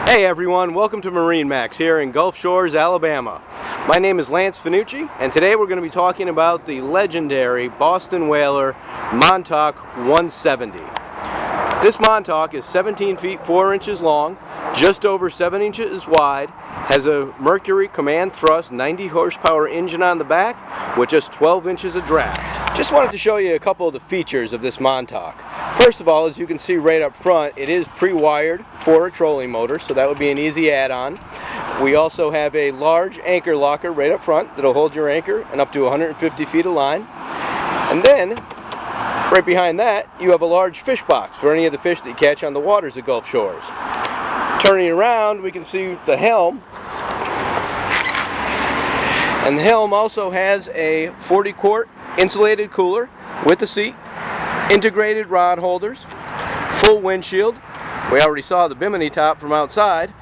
Hey everyone, welcome to MarineMax here in Gulf Shores, Alabama. My name is Lance Finucci, and today we're going to be talking about the legendary Boston whaler Montauk 170. This Montauk is 17 feet 4 inches long, just over 7 inches wide, has a Mercury command thrust 90 horsepower engine on the back with just 12 inches of draft. Just wanted to show you a couple of the features of this Montauk. First of all, as you can see right up front, it is pre-wired for a trolling motor, so that would be an easy add-on. We also have a large anchor locker right up front that'll hold your anchor and up to 150 feet of line. And then, right behind that, you have a large fish box for any of the fish that you catch on the waters of Gulf Shores. Turning around, we can see the helm. And the helm also has a 40-quart insulated cooler with the seat, integrated rod holders, full windshield. We already saw the bimini top from outside.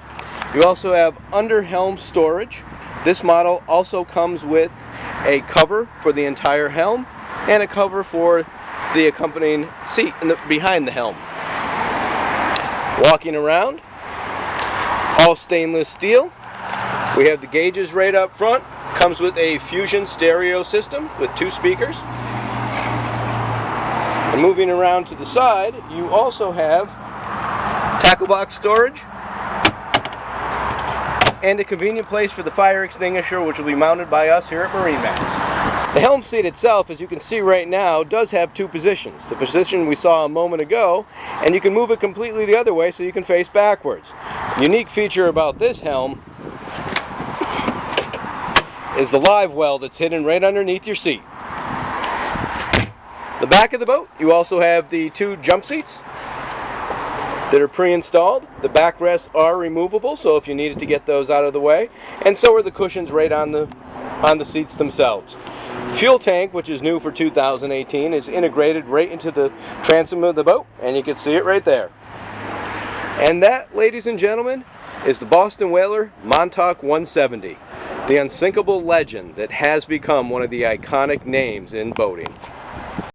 You also have under helm storage. This model also comes with a cover for the entire helm and a cover for the accompanying seat behind the helm. Walking around, all stainless steel. We have the gauges right up front. Comes with a Fusion stereo system with 2 speakers. And moving around to the side, you also have tackle box storage and a convenient place for the fire extinguisher, which will be mounted by us here at MarineMax. The helm seat itself, as you can see right now, does have 2 positions. The position we saw a moment ago, and you can move it completely the other way so you can face backwards. Unique feature about this helm is the live well that's hidden right underneath your seat. The back of the boat, you also have the 2 jump seats that are pre-installed. The backrests are removable, so if you needed to get those out of the way, and so are the cushions right on the seats themselves. Fuel tank, which is new for 2018, is integrated right into the transom of the boat, and you can see it right there. And that, ladies and gentlemen, is the Boston whaler Montauk 170, the unsinkable legend that has become one of the iconic names in boating.